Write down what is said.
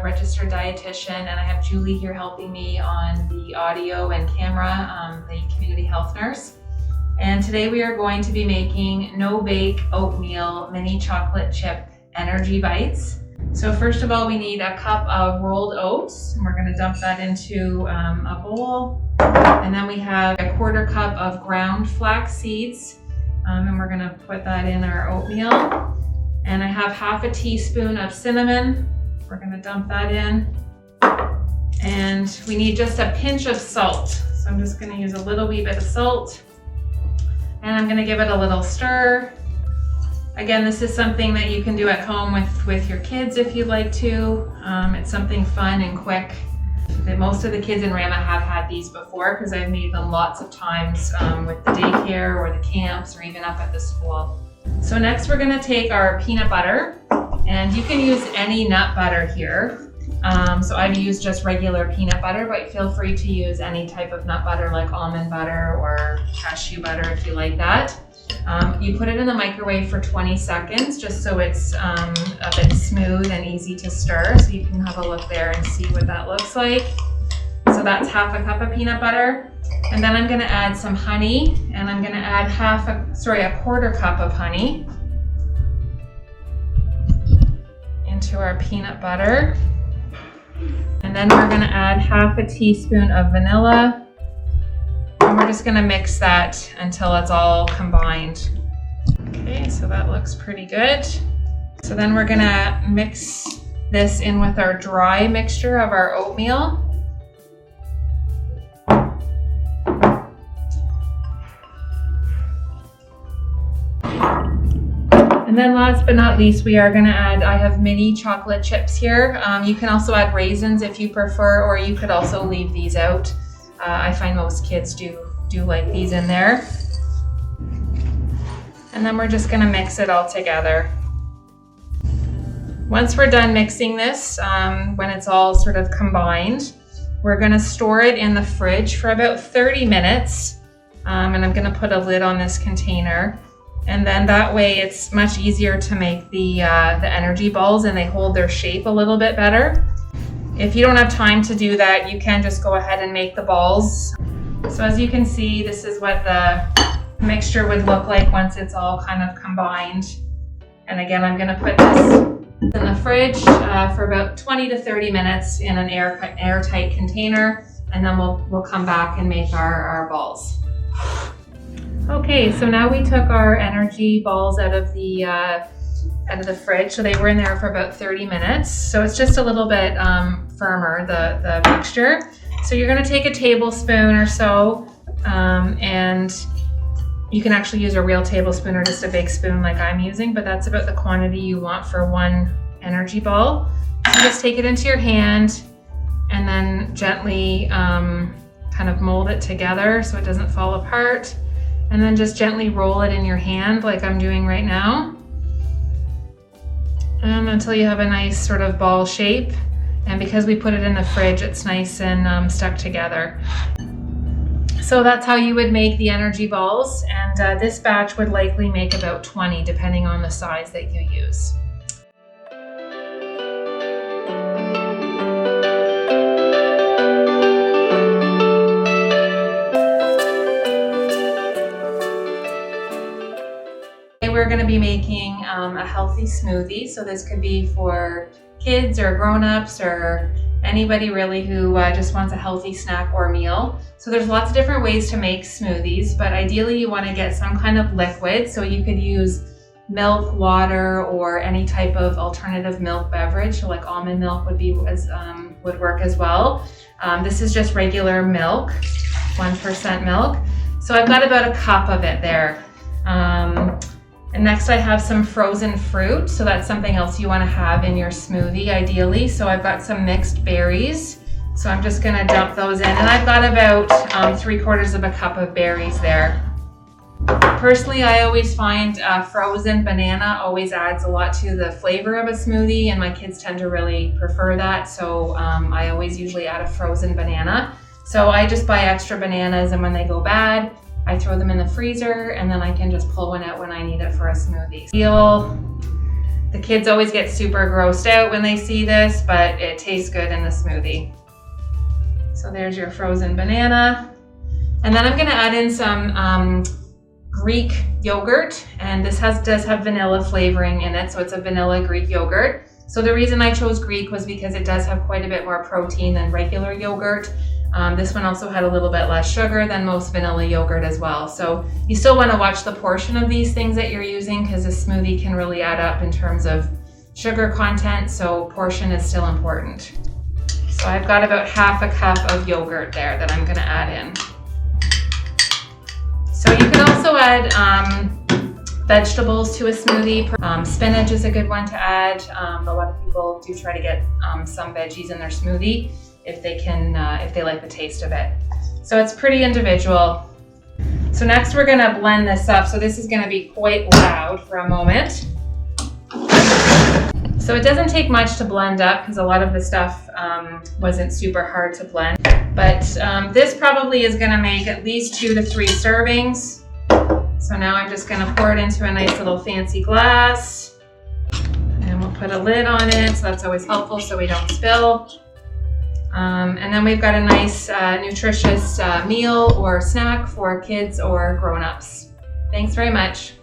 registered dietitian, and I have Julie here helping me on the audio and camera, the community health nurse. And today we are going to be making no-bake oatmeal mini chocolate chip energy bites. So first of all, we need a cup of rolled oats, and we're going to dump that into a bowl. And then we have a 1/4 cup of ground flax seeds, and we're going to put that in our oatmeal. And I have 1/2 teaspoon of cinnamon. We're going to dump that in. And we need just a pinch of salt. So I'm just going to use a little wee bit of salt. And I'm going to give it a little stir. Again, this is something that you can do at home with your kids if you'd like to. It's something fun and quick. Most of the kids in Rama have had these before because I've made them lots of times with the daycare or the camps or even up at the school. So next we're going to take our peanut butter, and you can use any nut butter here. So I've used just regular peanut butter, but feel free to use any type of nut butter like almond butter or cashew butter if you like that. You put it in the microwave for 20 seconds just so it's a bit smooth and easy to stir. So you can have a look there and see what that looks like. So that's 1/2 cup of peanut butter. And then I'm going to add some honey, and I'm going to add a 1/4 cup of honey into our peanut butter. And then we're going to add 1/2 teaspoon of vanilla. And we're just going to mix that until it's all combined. Okay, so that looks pretty good. So then we're going to mix this in with our dry mixture of our oatmeal. And then last but not least, we are going to add, I have mini chocolate chips here. You can also add raisins if you prefer, or you could also leave these out. I find most kids do like these in there. And then we're just going to mix it all together. Once we're done mixing this, when it's all sort of combined, we're going to store it in the fridge for about 30 minutes. And I'm going to put a lid on this container. And then that way it's much easier to make the energy balls, and they hold their shape a little bit better. If you don't have time to do that, you can just go ahead and make the balls. So as you can see, this is what the mixture would look like once it's all kind of combined. And again, I'm going to put this in the fridge for about 20 to 30 minutes in an airtight container, and then we'll come back and make our balls. Okay, so now we took our energy balls out of the fridge. So they were in there for about 30 minutes. So it's just a little bit firmer, the mixture. So you're going to take a tablespoon or so, and you can actually use a real tablespoon or just a big spoon like I'm using, but that's about the quantity you want for one energy ball. So just take it into your hand and then gently kind of mold it together so it doesn't fall apart. And then just gently roll it in your hand like I'm doing right now. Until you have a nice sort of ball shape. And because we put it in the fridge, it's nice and stuck together. So that's how you would make the energy balls. And this batch would likely make about 20 depending on the size that you use. We're going to be making a healthy smoothie. So this could be for kids or grown-ups or anybody really who just wants a healthy snack or meal. So there's lots of different ways to make smoothies, but ideally you want to get some kind of liquid. So you could use milk, water, or any type of alternative milk beverage. So like almond milk would work as well. This is just regular milk, 1% milk. So I've got about a cup of it there. And next I have some frozen fruit. So that's something else you want to have in your smoothie ideally. So I've got some mixed berries. So I'm just going to dump those in. And I've got about 3/4 of a cup of berries there. Personally, I always find frozen banana always adds a lot to the flavor of a smoothie, and my kids tend to really prefer that. So I always usually add a frozen banana. So I just buy extra bananas, and when they go bad, I throw them in the freezer, and then I can just pull one out when I need it for a smoothie. The kids always get super grossed out when they see this, but it tastes good in the smoothie. So there's your frozen banana. And then I'm gonna add in some Greek yogurt, and this does have vanilla flavoring in it, so it's a vanilla Greek yogurt. So the reason I chose Greek was because it does have quite a bit more protein than regular yogurt. This one also had a little bit less sugar than most vanilla yogurt as well. So you still want to watch the portion of these things that you're using, because a smoothie can really add up in terms of sugar content, so portion is still important. So I've got about half a cup of yogurt there that I'm going to add in. So you could also add vegetables to a smoothie. Spinach is a good one to add. A lot of people do try to get some veggies in their smoothie if they like the taste of it. So it's pretty individual. So next we're gonna blend this up. So this is gonna be quite loud for a moment. So it doesn't take much to blend up because a lot of the stuff wasn't super hard to blend. But this probably is gonna make at least 2 to 3 servings. So now I'm just gonna pour it into a nice little fancy glass. And we'll put a lid on it, so that's always helpful so we don't spill. And then we've got a nice nutritious meal or snack for kids or grown-ups. Thanks very much.